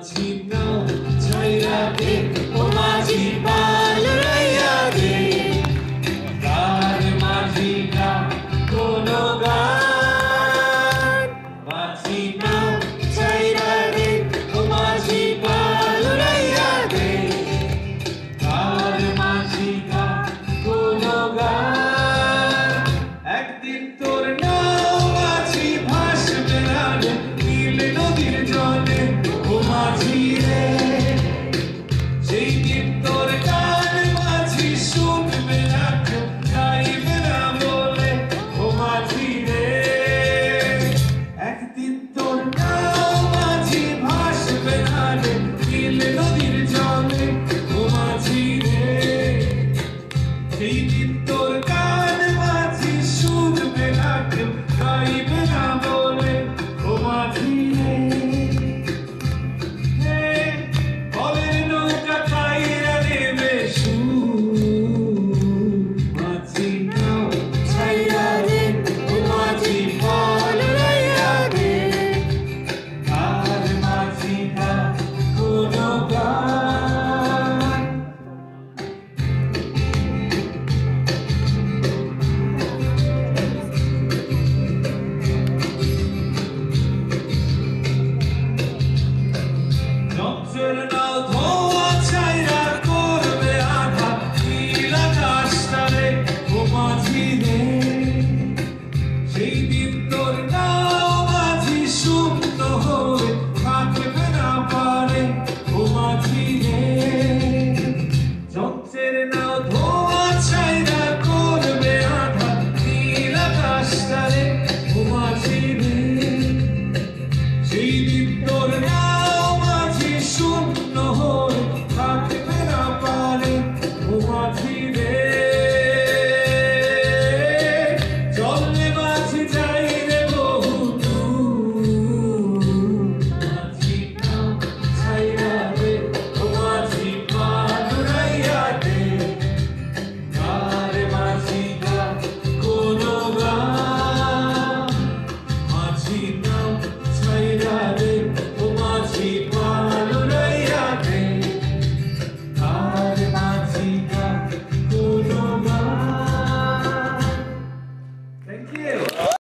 মাঝি নাও ছাইরা দে ও মাঝি পাল রাইয়া দে গান মাঝি না কোনো গান মাঝি নাও ছাইরা দে ও মাঝি পাল রাইয়া দে গান মাঝি না কোনো গান একদিন তোর নাও মাঝি ভাসবে না নীল নদীর জলে ও মাঝি রে সেই দিন তোর গান মাঝি শুনবে না গাইবে না বলে ও মাঝি রে একদিন তোর নাও মাঝি ভাসবে না নীল নদীর জলে ও মাঝি রে সেই দিন